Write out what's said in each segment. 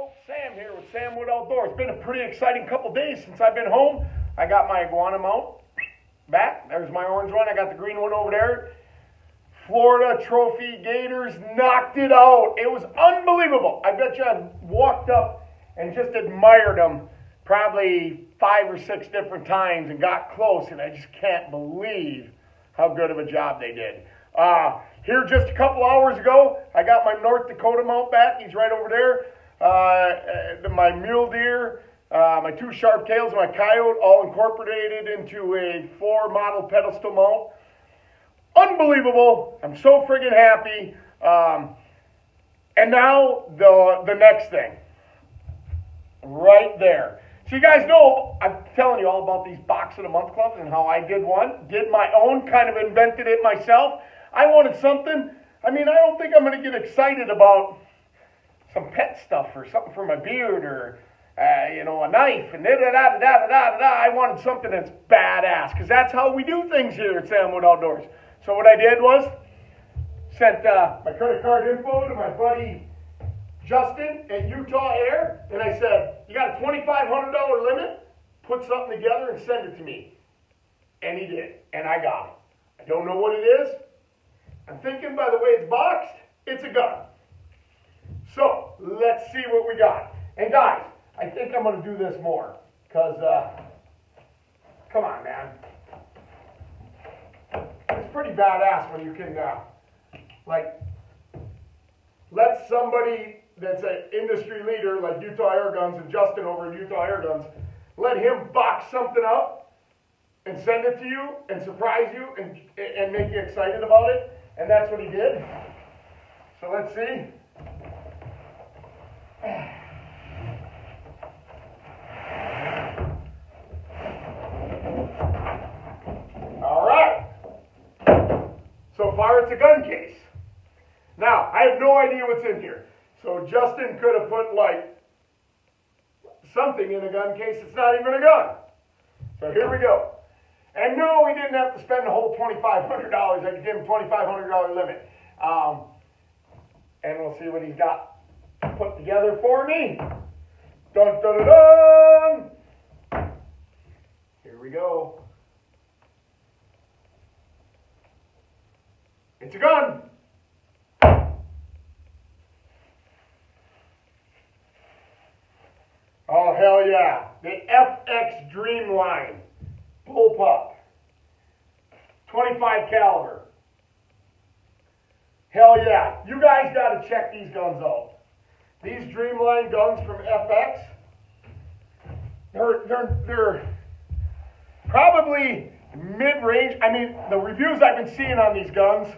Folks, Sam here with Sam Wood Outdoors. It's been a pretty exciting couple days since I've been home. I got my iguana mount back. There's my orange one. I got the green one over there. Florida Trophy Gators knocked it out. It was unbelievable. I bet you I walked up and just admired them probably 5 or 6 different times and got close, and I just can't believe how good of a job they did. Here just a couple hours ago, I got my North Dakota mount back. He's right over there. My mule deer, my 2 sharp tails, my coyote, all incorporated into a 4 model pedestal mount. Unbelievable. I'm so friggin' happy. And now the next thing. Right there. So you guys know, I'm telling you all about these Box of the Month clubs and how I did one. Did my own, kind of invented it myself. I wanted something. I mean, I don't think I'm going to get excited about some pet stuff or something for my beard or, a knife and da-da-da-da-da-da-da. I wanted something that's badass because that's how we do things here at Sam Wood Outdoors. So what I did was sent my credit card info to my buddy Justin at Utah Air, and I said, you got a $2,500 limit? Put something together and send it to me. And he did, and I got it. I don't know what it is. I'm thinking by the way it's boxed, it's a gun. So let's see what we got. And guys, I think I'm going to do this more because, come on, man. It's pretty badass when you can, let somebody that's an industry leader like Utah Airguns and Justin over at Utah Airguns, let him box something up and send it to you and surprise you and make you excited about it. And that's what he did. So let's see. All right. So far it's a gun case. Now, I have no idea what's in here. So Justin could have put like something in a gun case. It's not even a gun. So here we go. And no, we didn't have to spend the whole $2,500. I could give him $2,500 limit. And we'll see what he's got put together for me. Dun, dun, dun, dun. Here we go. It's a gun. Oh, hell yeah. The FX Dreamline bullpup. 25 caliber. Hell yeah. You guys got to check these guns out. These Dreamline guns from FX, they're probably mid-range. I mean, the reviews I've been seeing on these guns,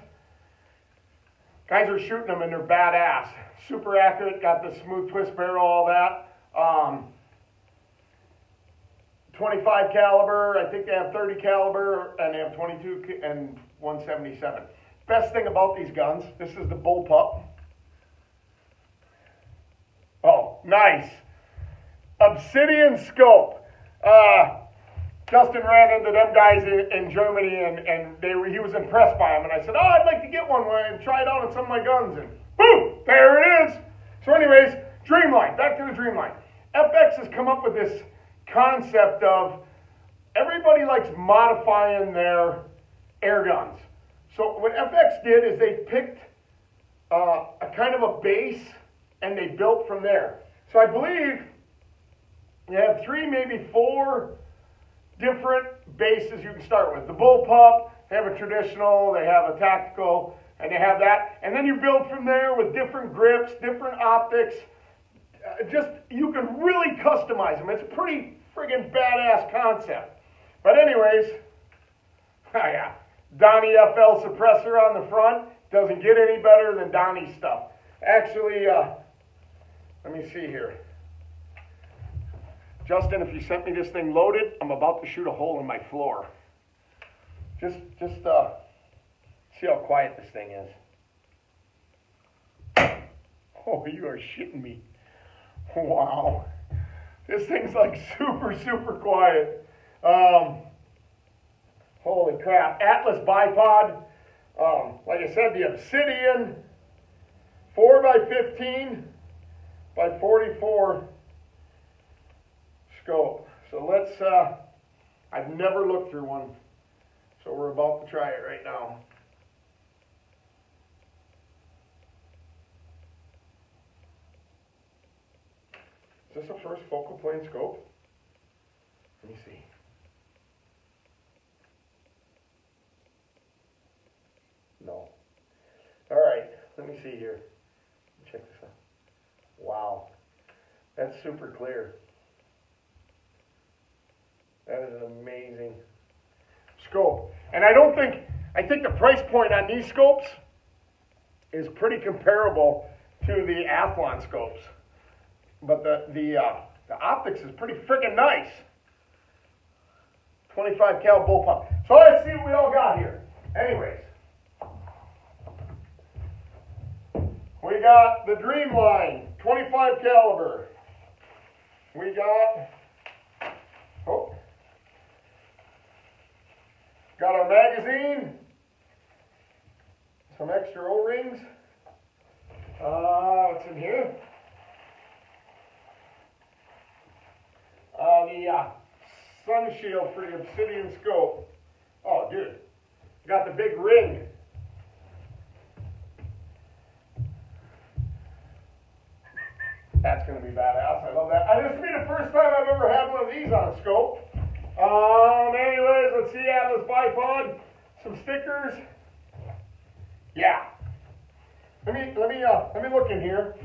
guys are shooting them and they're badass. Super accurate, got the smooth twist barrel, all that. 25 caliber, I think they have 30 caliber, and they have 22 and 177. Best thing about these guns, this is the bullpup. Oh, nice. Obsidian scope. Justin ran into them guys in Germany, and he was impressed by them. And I said, oh, I'd like to get one and try it out on some of my guns. And boom, there it is. So anyways, Dreamline, back to the Dreamline. FX has come up with this concept of everybody likes modifying their air guns. So what FX did is they picked a kind of a base and they built from there. So I believe they have 3, maybe 4 different bases you can start with. The bullpup, they have a traditional, they have a tactical, and they have that. And then you build from there with different grips, different optics. You can really customize them. It's a pretty friggin' badass concept. But anyways, yeah, Donnie FL suppressor on the front. Doesn't get any better than Donnie's stuff. Actually, let me see here. Justin, if you sent me this thing loaded, I'm about to shoot a hole in my floor. Just see how quiet this thing is. Oh, you are shitting me. Wow. This thing's like super, super quiet. Holy crap. Atlas bipod. Like I said, the Obsidian 4x15 by 44 scope. So let's, I've never looked through one, so we're about to try it right now. Is this a first focal plane scope? Let me see. No. All right, let me see here. Check this out. Wow, that's super clear. That is an amazing scope. And I think the price point on these scopes is pretty comparable to the Athlon scopes. But the optics is pretty freaking nice. 25 cal bullpup. So let's see what we all got here. Anyways, we got the Dreamline 25 caliber. We got, got our magazine, some extra O-rings. What's in here? The sun shield for the Obsidian scope. Oh, dude, got the big ring. That's going to be badass. I love that. This will be the first time I've ever had one of these on a scope. Anyways, let's see. Atlas bipod, some stickers. Yeah. Let me look in here.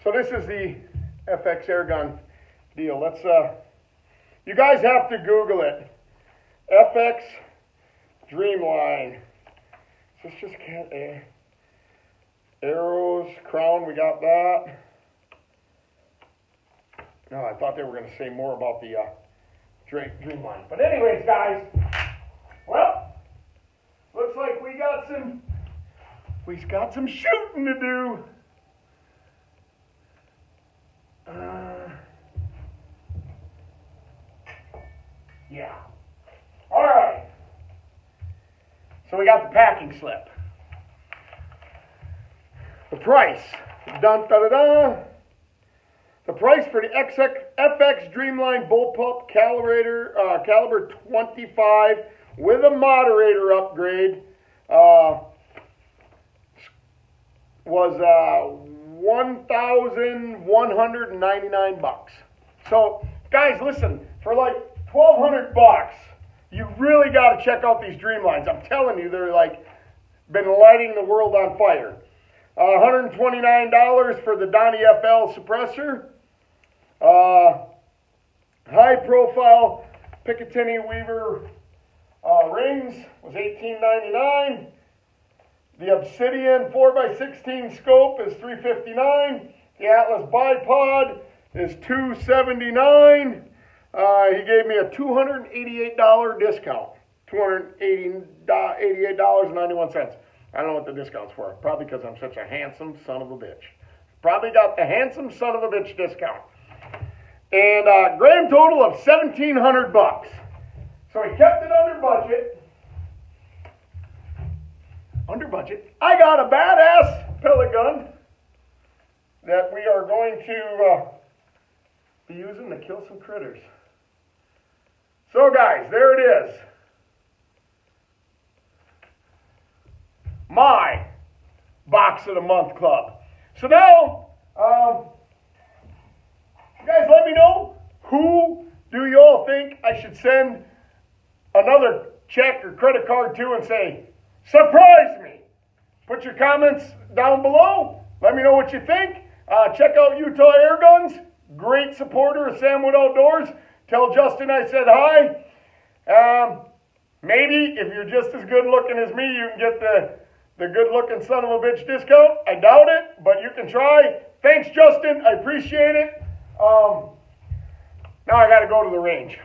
So this is the FX Airgun deal. Let's you guys have to Google it. FX Dreamline. Is this just arrows, crown? We got that. No, I thought they were going to say more about the Dreamline. But anyways, guys, well, looks like we got some shooting to do. Yeah. All right. So we got the packing slip. The price. Dun, da, da, da. The price for the FX Dreamline bullpup caliber 25 with a moderator upgrade was $1,199. So, guys, listen, for like $1,200, you really got to check out these Dreamlines. I'm telling you, they're like been lighting the world on fire. $129 for the Donnie FL suppressor. High profile Picatinny Weaver rings was $18.99. The Obsidian 4x16 scope is $359. The Atlas bipod is $279. He gave me a $288 discount. $288.91. I don't know what the discount's for. Probably because I'm such a handsome son of a bitch. Probably got the handsome son of a bitch discount. And grand total of $1,700. So he kept it under budget. Under budget. I got a badass pellet gun that we are going to be using to kill some critters. So guys, there it is. My Box of the Month Club. So now, you guys let me know, who do you all think I should send another check or credit card to and say, surprise me? Put your comments down below. Let me know what you think. Check out Utah Airguns. Great supporter of Samwood Outdoors. Tell Justin I said hi. Maybe if you're just as good looking as me, you can get the good looking son of a bitch discount. I doubt it, but you can try. Thanks, Justin. I appreciate it. Now I got to go to the range.